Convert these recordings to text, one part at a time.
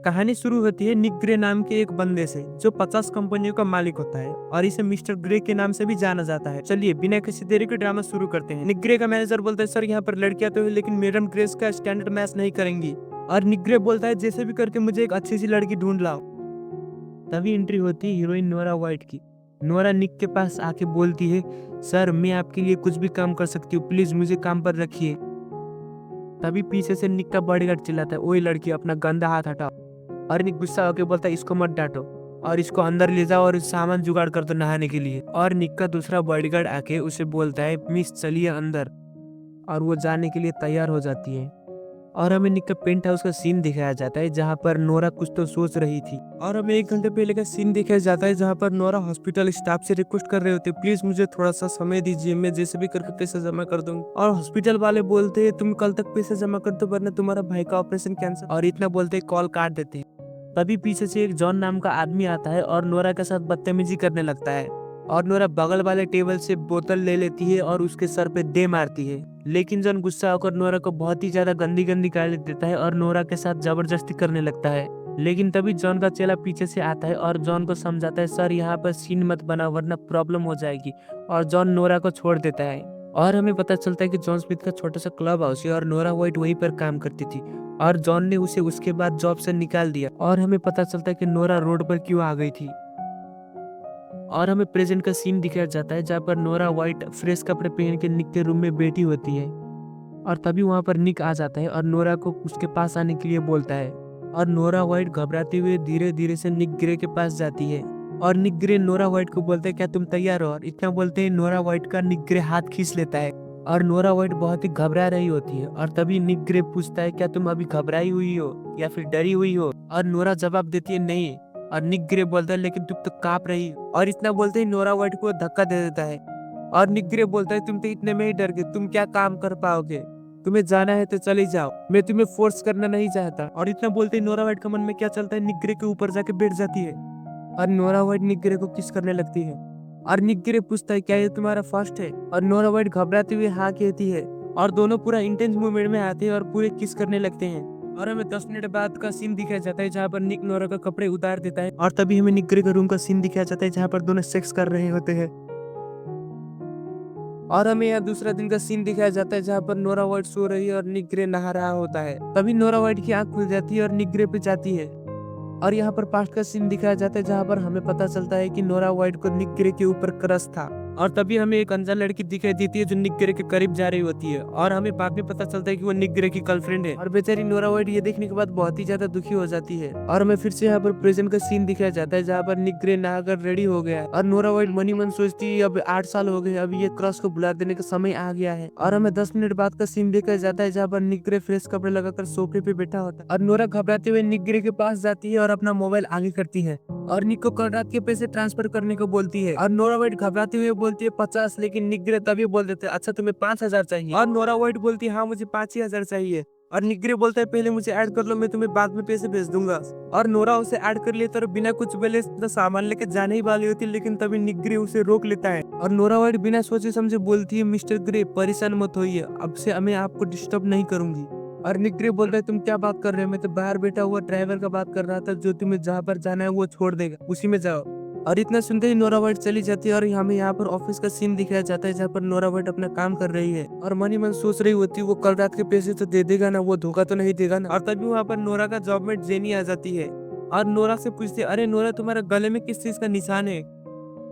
कहानी शुरू होती है निक ग्रे नाम के एक बंदे से जो 50 कंपनियों का मालिक होता है और इसे मिस्टर ग्रे के नाम से भी जाना जाता है। चलिए बिना किसी देरी के ड्रामा शुरू करते हैं। निक ग्रे का मैनेजर बोलता है सर यहाँ पर लड़कियां तो है लेकिन मैडम ग्रेस का स्टैंडर्ड मैच नहीं करेंगी। और निक ग्रे बोलता है जैसे भी करके मुझे एक अच्छी सी लड़की ढूंढ लाओ। तभी एंट्री होती है हीरोइन नोरा व्हाइट की। नोरा निक के पास आके बोलती है सर मैं आपके लिए कुछ भी काम कर सकती हूँ, प्लीज मुझे काम पर रखिए। तभी पीछे से निक का बॉडीगार्ड चिल्लाता है ओए लड़की अपना गंदा हाथ हटाओ। और निक गुस्सा होकर बोलता है इसको मत डांटो और इसको अंदर ले जाओ और सामान जुगाड़ कर दो नहाने के लिए। और निक का दूसरा बॉडीगार्ड आके उसे बोलता है मिस चलिए अंदर। और वो जाने के लिए तैयार हो जाती है। और हमें निक का पेंट हाउस का सीन दिखाया जाता है जहाँ पर नोरा कुछ तो सोच रही थी। और हमें 1 घंटे पहले का सीन दिखाया जाता है जहाँ पर नोरा हॉस्पिटल स्टाफ से रिक्वेस्ट कर रहे होते प्लीज मुझे थोड़ा सा समय दीजिए, मैं जैसे भी करके पैसे जमा कर दूंगी। और हॉस्पिटल वाले बोलते हैं तुम कल तक पैसे जमा कर दो वरना तुम्हारा भाई का ऑपरेशन कैंसिल। और इतना बोलते कॉल काट देते हैं। तभी पीछे से एक जॉन नाम का आदमी आता है और नोरा के साथ बदतमीजी करने लगता है। और नोरा बगल वाले टेबल से बोतल ले लेती है और उसके सर पे दे मारती है। लेकिन जॉन गुस्सा होकर नोरा को बहुत ही ज्यादा गंदी गंदी गाली देता है और नोरा के साथ जबरदस्ती करने लगता है। लेकिन तभी जॉन का चेला पीछे से आता है और जॉन को समझाता है सर यहाँ पर सीन मत बना वरना प्रॉब्लम हो जाएगी। और जॉन नोरा को छोड़ देता है। और हमें पता चलता है कि जॉन स्मिथ का छोटा सा क्लब हाउस है और नोरा व्हाइट वहीं पर काम करती थी। और जॉन ने उसे उसके बाद जॉब से निकाल दिया। और हमें पता चलता है कि नोरा रोड पर क्यों आ गई थी। और हमें प्रेजेंट का सीन दिखाया जाता है जहाँ पर नोरा व्हाइट फ्रेश कपड़े पहन के निक के रूम में बैठी होती है। और तभी वहाँ पर निक आ जाता है और नोरा को उसके पास आने के लिए बोलता है। और नोरा व्हाइट घबराते हुए धीरे धीरे से निक ग्रे के पास जाती है। और निक ग्रे नोरा व्हाइट को बोलते है क्या तुम तैयार हो। और इतना बोलते ही नोरा व्हाइट का निक ग्रे हाथ खींच लेता है। और नोरा व्हाइट बहुत ही घबरा रही होती है। और तभी निक ग्रे पूछता है क्या तुम अभी घबराई हुई हो या फिर डरी हुई हो। और नोरा जवाब देती है नहीं। और निक ग्रे बोलता है लेकिन तुम तो कांप रही हो। और इतना बोलते ही नोरा व्हाइट को धक्का दे देता है। और निक ग्रे बोलता है तुम तो इतने में ही डर गए, तुम क्या काम कर पाओगे, तुम्हें जाना है तो चले जाओ, मैं तुम्हें फोर्स करना नहीं चाहता। और इतना बोलते ही नोरा व्हाइट का मन में क्या चलता है निक ग्रे के ऊपर जाके बैठ जाती है। और नोरा व्हाइट निक ग्रे को किस करने लगती है। और निक ग्रे पूछता है क्या ये तुम्हारा फर्स्ट है। और नोरा व्हाइट घबराते हुए हाँ कहती है। और दोनों पूरा इंटेंस मूवमेंट में आते हैं और पूरे किस करने लगते हैं। और हमें 10 मिनट बाद का सीन दिखाया जाता है जहाँ पर निक नोरा का कपड़े उतार देता है। और तभी हमें निक ग्रे का रूम का सीन दिखाया जाता है जहाँ पर दोनों सेक्स कर रहे होते हैं। और हमें यहाँ दूसरा दिन का सीन दिखाया जाता है जहाँ पर नोरा व्हाइट सो रही है और निक ग्रे नहा रहा होता है। तभी नोरा व्हाइट की आंख खुल जाती है और निक ग्रे पे जाती है। और यहाँ पर पास्ट का सीन दिखाया जाता है जहाँ पर हमें पता चलता है कि नोरा व्हाइट को निक ग्रे के ऊपर क्रश था। और तभी हमें एक अनजान लड़की दिखाई देती है जो निक ग्रे के करीब जा रही होती है। और हमें बाद में पता चलता है कि वो निक ग्रे की गर्लफ्रेंड है। और बेचारी नोरा व्हाइट ये देखने के बाद बहुत ही ज्यादा दुखी हो जाती है। और हमें फिर से यहाँ पर प्रेजेंट का सीन दिखाया जाता है जहाँ पर निक ग्रे नहाकर रेडी हो गया है। और नोरा व्हाइट मनी मन सोचती है अब 8 साल हो गए, अब ये क्रश को बुला देने का समय आ गया है। और हमें 10 मिनट बाद का सीन दिखाया जाता है जहाँ पर निक ग्रे फ्रेश कपड़े लगाकर सोफे पे बैठा होता है। और नोरा घबराते हुए निक ग्रे के पास जाती है और अपना मोबाइल आगे करती है और निक को कल रात के पैसे ट्रांसफर करने को बोलती है। और नोरा व्हाइट घबराते हुए बोलती है 50, लेकिन निक ग्रे तभी बोल देते अच्छा तुम्हें 5,000 चाहिए। और नोरा व्हाइट बोलती है हाँ मुझे 5,000 चाहिए। और निक ग्रे बोलता है पहले मुझे ऐड कर लो, मैं तुम्हें बाद में पैसे भेज दूंगा। और नोरा उसे ऐड कर लेता और बिना कुछ बोले तो सामान लेके जाने ही वाली होती है, लेकिन तभी निक ग्रे उसे रोक लेता है। और नोरा व्हाइट बिना सोचे समझे बोलती है मिस्टर ग्रे परेशान मत होइए, अब से मैं आपको डिस्टर्ब नहीं करूंगी। और निक ग्रे बोल रहा है तुम क्या बात कर रहे हो, मैं तो बाहर बैठा हुआ ड्राइवर का बात कर रहा था जो तुम्हें जहाँ पर जाना है वो छोड़ देगा, उसी में जाओ। और इतना सुनते ही नोरा व्हाइट चली जाती है। और हमें यहाँ पर ऑफिस का सीन दिखाया जाता है जहाँ पर नोरा व्हाइट अपना काम कर रही है और मनी मन सोच रही होती है वो कल रात के पैसे तो दे देगा ना, वो धोखा तो नहीं देगा ना। और तभी वहाँ पर नोरा का जॉबमेट जेनी आ जाती है और नोरा से पूछती है अरे नोरा तुम्हारे गले में किस चीज का निशान है।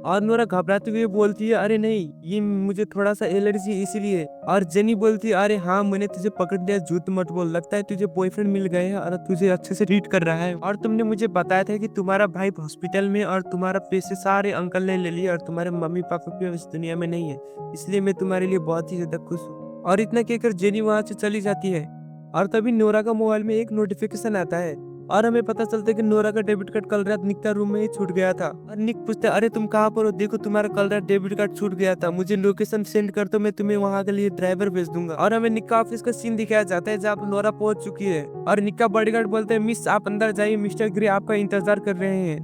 और नोरा घबराते हुए बोलती है अरे नहीं ये मुझे थोड़ा सा एलर्जी इसीलिए। और जेनी बोलती है अरे हाँ मैंने तुझे पकड़ लिया, झूठ मत बोल, लगता है तुझे बॉयफ्रेंड मिल गए हैं और तुझे अच्छे से ट्रीट कर रहा है। और तुमने मुझे बताया था कि तुम्हारा भाई हॉस्पिटल में और तुम्हारा पैसे सारे अंकल ने ले लिए और तुम्हारे मम्मी पापा भी इस दुनिया में नहीं है, इसलिए मैं तुम्हारे लिए बहुत ही ज्यादा खुश हूँ। और इतना कहकर जेनी वहां से चली जाती है। और तभी नोरा का मोबाइल में एक नोटिफिकेशन आता है और हमें पता चलता है कि नोरा का डेबिट कार्ड कल रात निक का रूम में ही छूट गया था। और निक पूछता है अरे तुम कहाँ पर हो, देखो तुम्हारा कल रात डेबिट कार्ड छूट गया था, मुझे लोकेशन सेंड कर दो, मैं तुम्हें वहाँ के लिए ड्राइवर भेज दूंगा। और हमें निक का ऑफिस का सीन दिखाया जाता है जहाँ पर नोरा पहुंच चुकी है। और निक का बॉडीगार्ड बोलते हैं मिस आप अंदर जाइए, मिस्टर ग्रे आपका इंतजार कर रहे हैं।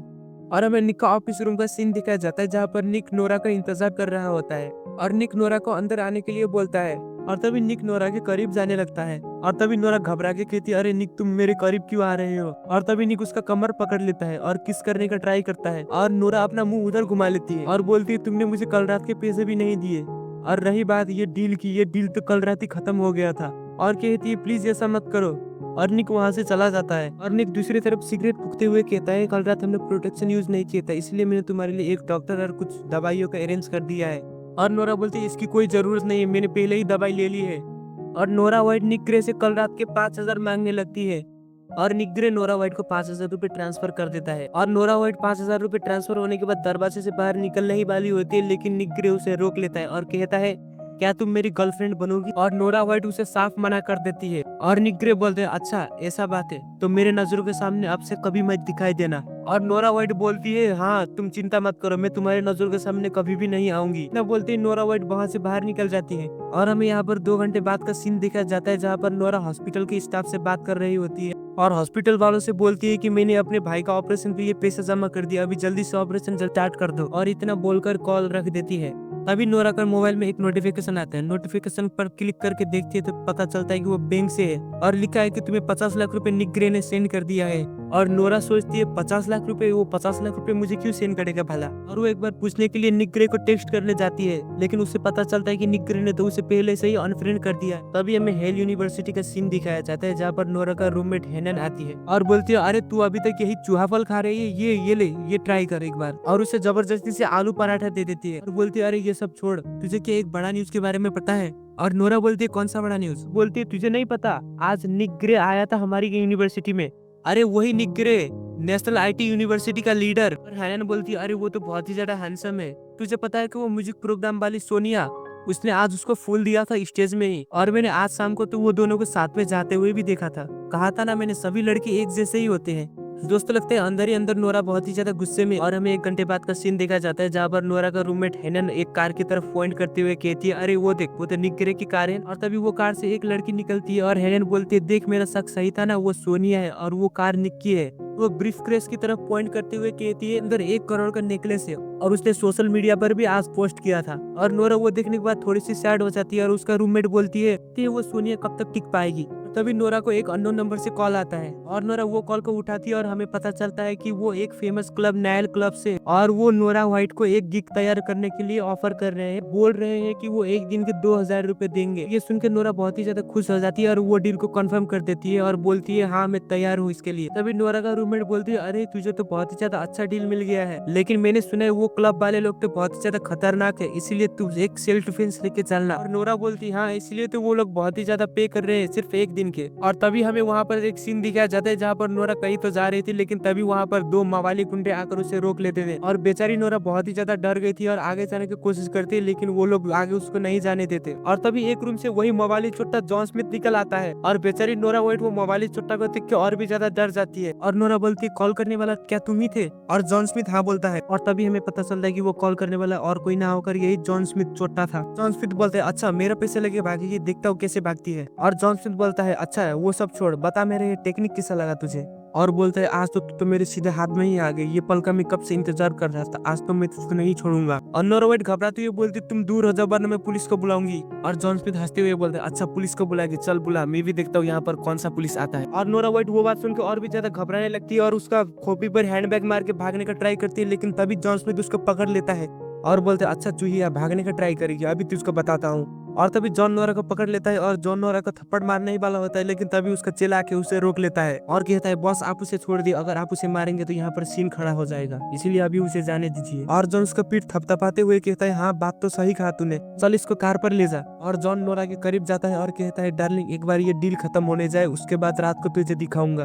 और हमें निक का ऑफिस रूम का सीन दिखाया जाता है जहाँ पर निक नोरा का इंतजार कर रहा होता है। और निक नोरा को अंदर आने के लिए बोलता है और तभी निक नोरा के करीब जाने लगता है और तभी नोरा घबरा के कहती है, अरे निक तुम मेरे करीब क्यों आ रहे हो। और तभी निक उसका कमर पकड़ लेता है और किस करने का ट्राई करता है और नोरा अपना मुंह उधर घुमा लेती है और बोलती है, तुमने मुझे कल रात के पैसे भी नहीं दिए। और रही बात ये डील की, ये डील तो कल रात ही खत्म हो गया था। और कहती है, प्लीज ऐसा मत करो। और निक वहाँ से चला जाता है और निक दूसरी तरफ सिगरेट फूकते हुए कहता है, कल रात हमने प्रोटेक्शन यूज नहीं किया था, इसलिए मैंने तुम्हारे लिए एक डॉक्टर और कुछ दवाइयों का अरेंज कर दिया है। और नोरा बोलती है, इसकी कोई जरूरत नहीं है, मैंने पहले ही दवाई ले ली है। और नोरा वाइट निक ग्रे से कल रात के 5,000 मांगने लगती है और निक ग्रे नोरा वाइट को 5,000 रुपए ट्रांसफर कर देता है। और नोरा वाइट 5,000 रुपए ट्रांसफर होने के बाद दरवाजे से बाहर निकलने ही वाली होती है, लेकिन निक ग्रे उसे रोक लेता है और कहता है, क्या तुम मेरी गर्लफ्रेंड बनोगी। और नोरा वाइट उसे साफ मना कर देती है और निक ग्रे बोलते हैं, अच्छा ऐसा बात है तो मेरे नजरों के सामने अब से कभी मत दिखाई देना। और नोरा वाइट बोलती है, हाँ तुम चिंता मत करो, मैं तुम्हारे नजरों के सामने कभी भी नहीं आऊंगी ना बोलती है। नोरा वाइट वहाँ से बाहर निकल जाती है और हमें यहाँ पर 2 घंटे बाद का सीन दिखाया जाता है, जहाँ पर नोरा हॉस्पिटल के स्टाफ से बात कर रही होती है और हॉस्पिटल वालों से बोलती है कि मैंने अपने भाई का ऑपरेशन के लिए पैसा जमा कर दिया, अभी जल्दी से ऑपरेशन स्टार्ट कर दो। और इतना बोलकर कॉल रख देती है। तभी नोरा का मोबाइल में एक नोटिफिकेशन आता है। नोटिफिकेशन पर क्लिक करके देखती है तो पता चलता है कि वो बैंक से है और लिखा है कि तुम्हें 50 लाख रुपए निक ग्रे ने सेंड कर दिया है। और नोरा सोचती है, 50 लाख रुपए, वो 50 लाख रुपए मुझे क्यों सेंड करेगा भला। और वो एक बार पूछने के लिए निक ग्रे को टेक्स्ट करने जाती है, लेकिन उसे पता चलता है कि निक ग्रे ने तो उसे पहले से ही अनफ्रेंड कर दिया। तभी हमें हेल यूनिवर्सिटी का सीन दिखाया जाता है, जहाँ पर नोरा का रूममेट हेनन आती है और बोलती है, अरे तू अभी तक यही चूहा फल खा रही है, ये ले, ये ट्राई कर एक बार। और उसे जबरदस्ती से आलू पराठा दे देती है और बोलती है, अरे ये सब छोड़, तुझे क्या एक बड़ा न्यूज के बारे में पता है। और नोरा बोलती है, कौन सा बड़ा न्यूज। बोलती है, तुझे नहीं पता, आज निक ग्रे आया था हमारी यूनिवर्सिटी में। अरे वही निक ग्रे, नेशनल आईटी यूनिवर्सिटी का लीडर। और हैनन बोलती है, अरे वो तो बहुत ही ज्यादा हैंडसम है, तुझे पता है कि वो म्यूजिक प्रोग्राम वाली सोनिया, उसने आज उसको फूल दिया था स्टेज में ही। और मैंने आज शाम को तो वो दोनों को साथ में जाते हुए भी देखा था। कहा था ना मैंने, सभी लड़के एक जैसे ही होते हैं। दोस्तों लगते हैं अंदर ही अंदर नोरा बहुत ही ज्यादा गुस्से में। और हमें 1 घंटे बाद का सीन देखा जाता है, जहाँ पर नोरा का रूममेट हेनन एक कार की तरफ पॉइंट करते हुए कहती है, अरे वो देख, वो तो निक ग्रे की कार है। और तभी वो कार से एक लड़की निकलती है और हेनन बोलती है, देख मेरा शक सही था ना, वो सोनिया है और वो कार निक की है। वो ब्रीफ केस की तरफ पॉइंट करते हुए कहती है, अंदर 1 करोड़ का नेकलेस है और उसने सोशल मीडिया पर भी आज पोस्ट किया था। और नोरा वो देखने के बाद थोड़ी सी सैड हो जाती है और उसका रूममेट बोलती है कि वो सोनिया कब तक टिक पाएगी। तभी नोरा को एक अननोन नंबर से कॉल आता है और नोरा वो कॉल को उठाती है और हमें पता चलता है कि वो एक फेमस क्लब नायल क्लब से, और वो नोरा व्हाइट को एक गिग तैयार करने के लिए ऑफर कर रहे हैं। बोल रहे हैं कि वो एक दिन के 2,000 रुपए देंगे। ये सुनकर नोरा बहुत ही ज्यादा खुश हो जाती है और वो डील को कंफर्म कर देती है और बोलती है, हाँ मैं तैयार हूँ इसके लिए। तभी नोरा का रूममेट बोलती है, अरे तुझे तो बहुत ही ज्यादा अच्छा डील मिल गया है, लेकिन मैंने सुना है वो क्लब वाले लोग तो बहुत ही ज्यादा खतरनाक है, इसीलिए तू एक सेल्फ डिफेंस लेके चलना। और नोरा बोलती, हाँ इसलिए तो वो लोग बहुत ही ज्यादा पे कर रहे हैं सिर्फ एक दिन के। और तभी हमें वहाँ पर एक सीन दिखाया जाता है, जहाँ पर नोरा कहीं तो जा रही थी, लेकिन तभी वहाँ पर 2 मवाली गुंडे आकर उसे रोक लेते थे और बेचारी नोरा बहुत ही ज्यादा डर गई थी और आगे जाने की कोशिश करती, लेकिन वो लोग आगे उसको नहीं जाने देते। और तभी एक रूम से वही मवाली चोट्टा जॉन स्मिथ निकल आता है और बेचारी नोरा व्हाइट वो मवाली चोट्टा को देख के और भी ज्यादा डर जाती है। और नोरा बोलती है, कॉल करने वाला क्या तुम ही थे। और जॉन स्मिथ हाँ बोलता है। और तभी हमें पता चलता है कि वो कॉल करने वाला और कोई ना होकर यही जॉन स्मिथ चोट्टा था। जॉन स्मिथ बोलते है, अच्छा मेरा पैसे लेके भागेगी, देखता हूँ कैसे भागती है। और जॉन स्मिथ बोलता है, अच्छा है वो सब छोड़, बता मेरे ये टेक्निक कैसा लगा तुझे। और बोलता है, आज तो मेरे सीधे हाथ में ही आ गई, ये पल का मैं कब से इंतजार कर रहा था, आज तो मैं तुझको नहीं छोड़ूंगा। और नोरा व्हाइट घबराती हुई बोलती, तुम दूर हो जाओ वरना मैं पुलिस को बुलाऊंगी। और जॉन स्मिथ हंसते हुए बोलते, अच्छा पुलिस को बुलाएगी, चल बुला, मैं भी देखता हूँ यहाँ पर कौन सा पुलिस आता है। और नोरा व्हाइट वो बात सुनकर और भी ज्यादा घबराने लगती है और उसका खोपड़ी पर हैंडबैग मार के भागने का ट्राई करती है, लेकिन तभी जॉन स्मिथ उसको पकड़ लेता है और बोलते, अच्छा चूहिया भागने का ट्राई करेगी, अभी तुझको बताता हूँ। और तभी जॉन नोरा को पकड़ लेता है और जॉन नोरा को थप्पड़ मारने ही वाला होता है, लेकिन तभी उसका चेला आके उसे रोक लेता है और कहता है, बॉस आप उसे छोड़ दिए, अगर आप उसे मारेंगे तो यहाँ पर सीन खड़ा हो जाएगा, इसीलिए अभी उसे जाने दीजिए। और जॉन उसका पीठ थपथपाते हुए कहता है, हाँ बात तो सही कहा तूने, चल इसको कार पर ले जा। और जॉन नोरा के करीब जाता है और कहता है, डार्लिंग एक बार ये डील खत्म होने जाए, उसके बाद रात को तुझे दिखाऊंगा।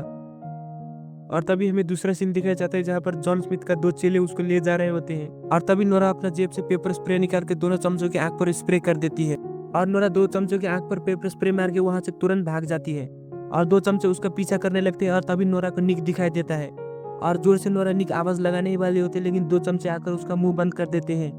और तभी हमें दूसरा सीन दिखाया जाता है, जहाँ पर जॉन स्मिथ का 2 चेले उसको ले जा रहे होते हैं। और तभी नोरा अपना जेब से पेपर स्प्रे निकाल के दोनों चमचों की आंख पर स्प्रे कर देती है और नोरा 2 चमचों की आंख पर पेपर स्प्रे मार के वहां से तुरंत भाग जाती है और 2 चमचे उसका पीछा करने लगते हैं। और तभी नोरा को निक दिखाई देता है और जोर से नोरा निक आवाज लगाने ही वाले होते, लेकिन 2 चमचे आकर उसका मुंह बंद कर देते हैं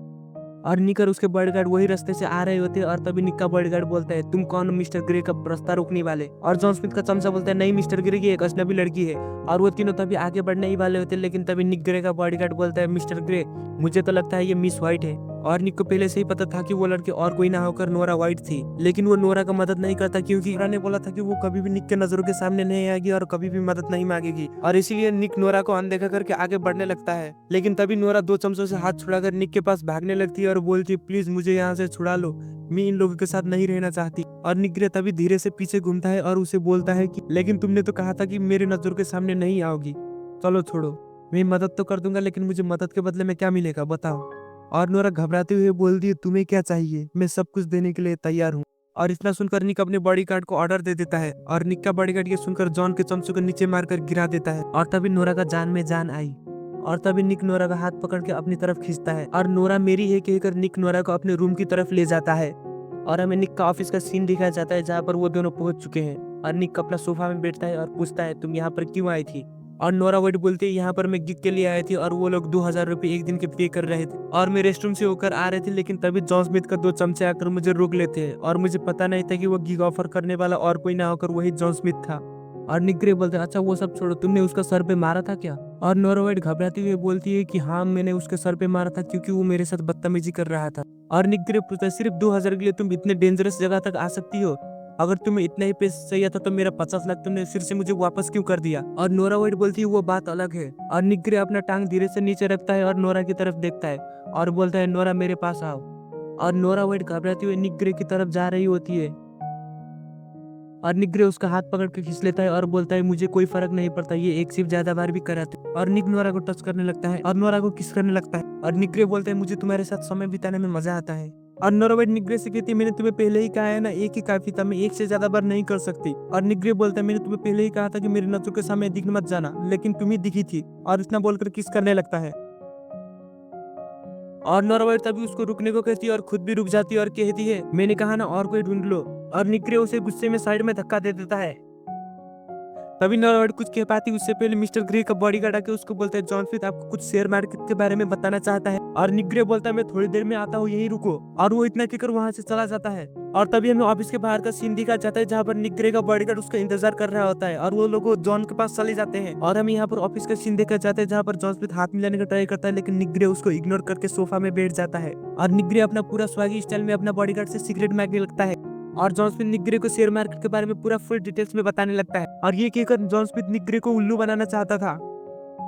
और निक और उसके बॉडीगार्ड वही रास्ते से आ रहे होते हैं। और तभी निक का बॉडीगार्ड बोलता है, तुम कौन मिस्टर ग्रे का रास्ता रोकने वाले। और जॉन स्मिथ का चमचा बोलता है, नहीं मिस्टर ग्रे की एक अजनबी लड़की है। और वो तीनों तभी आगे बढ़ने ही वाले होते हैं, लेकिन तभी निक ग्रे का बॉडीगार्ड बोलता है, मिस्टर ग्रे मुझे तो लगता है ये मिस व्हाइट है। और निक को पहले से ही पता था कि वो लड़की और कोई ना होकर नोरा वाइट थी, लेकिन वो नोरा का मदद नहीं करता क्योंकि नोरा ने बोला था कि वो कभी भी निक के नजरों के सामने नहीं आएगी और कभी भी मदद नहीं मांगेगी, और इसीलिए निक नोरा को अनदेखा करके आगे बढ़ने लगता है। लेकिन तभी नोरा 2 चमचों से हाथ छुड़ाकर निक के पास भागने लगती है और बोलती है, प्लीज मुझे यहाँ से छुड़ा लो, मैं इन लोगों के साथ नहीं रहना चाहती। और निक ग्रे तभी धीरे से पीछे घूमता है और उसे बोलता है कि लेकिन तुमने तो कहा था कि मेरे नजरों के सामने नहीं आओगी, चलो छोड़ो, मैं मदद तो कर दूंगा लेकिन मुझे मदद के बदले में क्या मिलेगा बताओ। और नोरा घबराते हुए बोलती है, तुम्हें क्या चाहिए, मैं सब कुछ देने के लिए तैयार हूँ। और इतना सुनकर निक अपने बॉडीगार्ड को ऑर्डर दे देता है और निक का बॉडीगार्ड ये सुनकर जॉन के चमचों को नीचे मारकर गिरा देता है। और तभी नोरा का जान में जान आई और तभी निक नोरा का हाथ पकड़ के अपनी तरफ खींचता है और नोरा मेरी है कहकर निक नोरा को अपने रूम की तरफ ले जाता है। और हमें निक का ऑफिस का सीन दिखाया जाता है जहाँ पर वो दोनों पहुंच चुके हैं। और निक अपना सोफा में बैठता है और पूछता है, तुम यहाँ पर क्यों आई थी। और नोरा वाइट बोलती है, यहाँ पर मैं गिग के लिए आई थी और वो लोग 2000 रुपये एक दिन के पे कर रहे थे और मैं रेस्टरूम से होकर आ रहे थे, लेकिन तभी जॉन स्मिथ का 2 चमचे आकर मुझे रोक लेते हैं और मुझे पता नहीं था कि वो गिग ऑफर करने वाला और कोई ना होकर वही जॉन स्मिथ था। और निक ग्रे बोलते हैं, अच्छा वो सब छोड़ो, तुमने उसका सर पे मारा था क्या। और नोरा वाइट घबराती हुई बोलती है कि हाँ मैंने उसके सर पे मारा था क्योंकि वो मेरे साथ बदतमीजी कर रहा था। और निक ग्रे पूछता है, सिर्फ 2000 के लिए तुम इतने डेंजरस जगह तक आ सकती हो, अगर तुम्हें इतना ही पैसे चाहिए था तो मेरा 50 लाख तुमने फिर से मुझे वापस क्यों कर दिया। और नोरा वाइट बोलती है, वो बात अलग है। और निक ग्रे अपना टांग धीरे से नीचे रखता है और नोरा की तरफ देखता है और बोलता है, नोरा मेरे पास आओ। और नोरा वाइट घबराती हुई निक ग्रे की तरफ जा रही होती है और निक ग्रे उसका हाथ पकड़ के खींच लेता है और बोलता है, मुझे कोई फर्क नहीं पड़ता, ये एक सिर्फ ज्यादा बार भी कराते। और निक नोरा को टच करने लगता है और नोरा को किस करने लगता है और निक ग्रे बोलता है, मुझे तुम्हारे साथ समय बिताने में मजा आता है। और नोरा वाइट निक ग्रे से कहती है, मैंने तुम्हें पहले ही कहा है ना, एक ही काफी था, मैं एक से ज्यादा बार नहीं कर सकती। और निक ग्रे बोलता है, मैंने तुम्हें पहले ही कहा था कि मेरे नजरों के सामने दिख मत जाना, लेकिन तुम ही दिखी थी। और इतना बोलकर किस करने लगता है और नोरा वाइट तभी उसको रुकने को कहती है और खुद भी रुक जाती है और कहती है, मैंने कहा ना और कोई ढूंढ लो। और निक ग्रे उसे गुस्से में साइड में धक्का दे देता है। तभी नोरा वाइट कुछ कह पाती उससे पहले मिस्टर ग्रे का बॉडीगार्ड आके उसको बोलता है, जॉन स्मिथ आपको कुछ शेयर मार्केट के बारे में बताना चाहता है। और निक ग्रे बोलता है, मैं थोड़ी देर में आता हूँ, यही रुको। और वो इतना कहकर वहां से चला जाता है। और तभी हमें ऑफिस के बाहर का सीन दिखा जाता है जहाँ पर निक ग्रे का बॉडीगार्ड उसका इंतजार कर रहा होता है और वो लोग जॉन के पास चले जाते हैं। और हमें यहाँ पर ऑफिस का सीन देखा जाता है जहाँ पर जॉन स्मिथ हाथ मिलाने का ट्राई करता है, लेकिन निक ग्रे उसको इग्नोर करके सोफा में बैठ जाता है। और निक ग्रे अपना पूरा स्वागी स्टाइल में अपना बॉडीगार्ड से सिगरेट मांगने लगता है और जॉन स्मिथ निक ग्रे को शेयर मार्केट के बारे में पूरा फुल डिटेल्स में बताने लगता है। और ये कहकर जॉन स्मिथ निक ग्रे को उल्लू बनाना चाहता था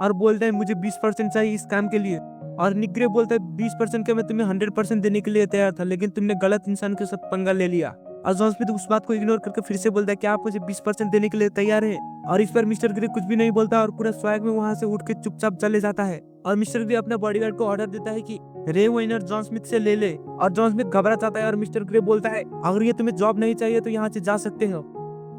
और बोलता है, मुझे 20% चाहिए इस काम के लिए। और निक ग्रे बोलता है, 20% के मैं तुम्हें 100% देने के लिए तैयार था, लेकिन तुमने गलत इंसान के साथ पंगा ले लिया। और जॉन स्मिथ उस बात को इग्नोर करके फिर से बोलता है, क्या आप मुझे 20% देने के लिए तैयार है। और इस पर मिस्टर ग्रे कुछ भी नहीं बोलता और पूरा स्वैग में वहां से उठ के चुपचाप चले जाता है। और मिस्टर ग्रे अपना बॉडीगार्ड को ऑर्डर देता है कि रे वाइनर जॉन स्मिथ से ले ले। और जॉन स्मिथ घबरा जाता है और मिस्टर ग्रे बोलता है, अगर ये तुम्हें जॉब नहीं चाहिए तो यहाँ से जा सकते हो।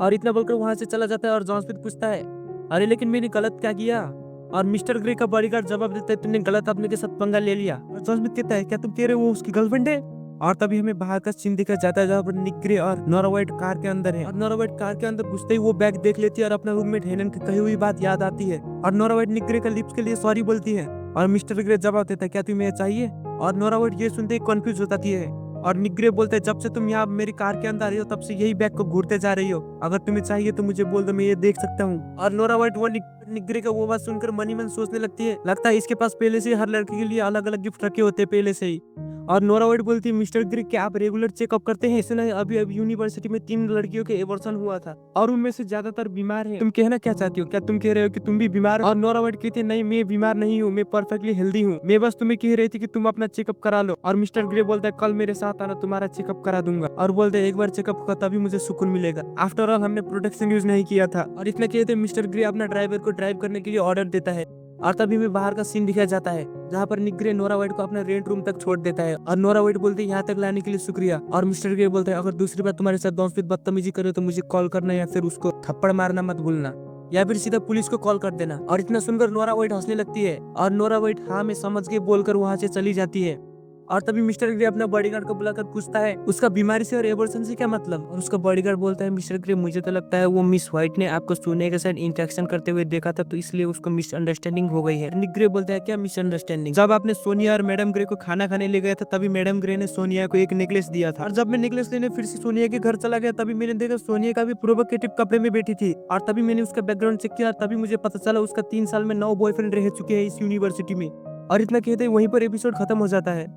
और इतना बोलकर वहां से चला जाता है। और जॉन स्मिथ पूछता है, अरे लेकिन मैंने गलत क्या किया। और मिस्टर ग्रे का बॉडीगार्ड जवाब देता है, तुमने गलत आदमी के साथ पंगा ले लिया। और जॉन स्मिथ कहता है, क्या तुम कह रहे हो वो उसकी गर्लफ्रेंड है। और तभी हमें बाहर का सीन दिखा जाता है जहाँ पर निक ग्रे और नोरा वाइट कार के अंदर है। और नोरा वाइट कार के अंदर घुसते ही वो बैग देख लेती है और अपना रूममेट हेलन की कही हुई बात याद आती है। और नोरा वाइट निक ग्रे का लिप्स के लिए सॉरी बोलती है और मिस्टर ग्रे जवाब देता है, क्या तुम्हें चाहिए। और नोरा वाइट ये सुनते ही कंफ्यूज हो जाती है और निक ग्रे बोलते हैं, जब से तुम यहाँ मेरी कार के अंदर आई हो तब से यही बैग को घूरते जा रही हो, अगर तुम्हें चाहिए तो मुझे बोल दो, मैं ये देख सकता हूँ। और नोरा वाइट वो निक ग्रे का वो बात सुनकर मनी मन सोचने लगती है, लगता है इसके पास पहले से हर लड़की के लिए अलग अलग गिफ्ट रखे होते हैं पहले से ही। और नोरा वाइट बोलती है, मिस्टर ग्रे क्या आप रेगुलर चेकअप करते हैं। इसने अभी यूनिवर्सिटी में 3 लड़कियों के एबॉर्शन हुआ था और उनमें से ज्यादातर बीमार हैं। तुम कहना क्या चाहती हो, क्या तुम कह रहे हो कि तुम भी बीमार हो। और नोरा वाइट कहती है, नहीं मैं बीमार नहीं हूँ, मैं परफेक्टली हेल्दी हूँ, मैं बस तुम्हें कह रही थी कि तुम अपना चेकअप करा लो। और मिस्टर ग्रे बोलता है, कल मेरे साथ आना, तुम्हारा चेकअप करा दूंगा। और बोलते हैं, एक बार चेकअप होगा तभी मुझे सुकून मिलेगा, आफ्टर ऑल हमने प्रोटेक्शन यूज नहीं किया था। और इतना कहते मिस्टर ग्रे अपना ड्राइवर को ड्राइव करने के लिए ऑर्डर देता है। और तभी में बाहर का सीन दिखाया जाता है जहाँ पर निक ग्रे नोरा वाइट को अपना रेंट रूम तक छोड़ देता है। और नोरा वाइट बोलते हैं, यहाँ तक लाने के लिए शुक्रिया। और मिस्टर ग्रे बोलते हैं, अगर दूसरी बार तुम्हारे साथ जॉन स्मिथ बदतमीजी करे तो मुझे कॉल करना या फिर उसको थप्पड़ मारना मत भूलना, या फिर सीधा पुलिस को कॉल कर देना। और इतना सुनकर नोरा वाइट हंसने लगती है और नोरा वाइट हाँ मैं समझ के बोलकर वहां से चली जाती है। और तभी मिस्टर ग्रे अपना बॉडीगार्ड को बुलाकर पूछता है, उसका बीमारी से और एबॉर्शन से क्या मतलब। और उसका बॉडीगार्ड बोलता है, मिस्टर ग्रे मुझे तो लगता है वो मिस व्हाइट ने आपको सोनिया के साथ इंटरेक्शन करते हुए देखा था, तो इसलिए उसको मिसअंडरस्टैंडिंग हो गई है। निक ग्रे बोलता है, क्या मिसअंडरस्टैंडिंग। जब आपने सोनिया और मैडम ग्रे को खाना खाने ले गया था तभी मैडम ग्रे ने सोनिया को एक नेकलेस दिया था, और जब मैं नेकलेस लेने फिर से सोनिया के घर चला गया तभी मैंने देखा सोनिया का भी प्रोवोकेटिव कपड़े में बैठी थी। और तभी मैंने उसका बैकग्राउंड चेक किया, तभी मुझे पता चला उसका 3 साल में 9 बॉयफ्रेंड रह चुके हैं इस यूनिवर्सिटी में। और इतना कहते वहीं पर एपिसोड खत्म हो जाता है।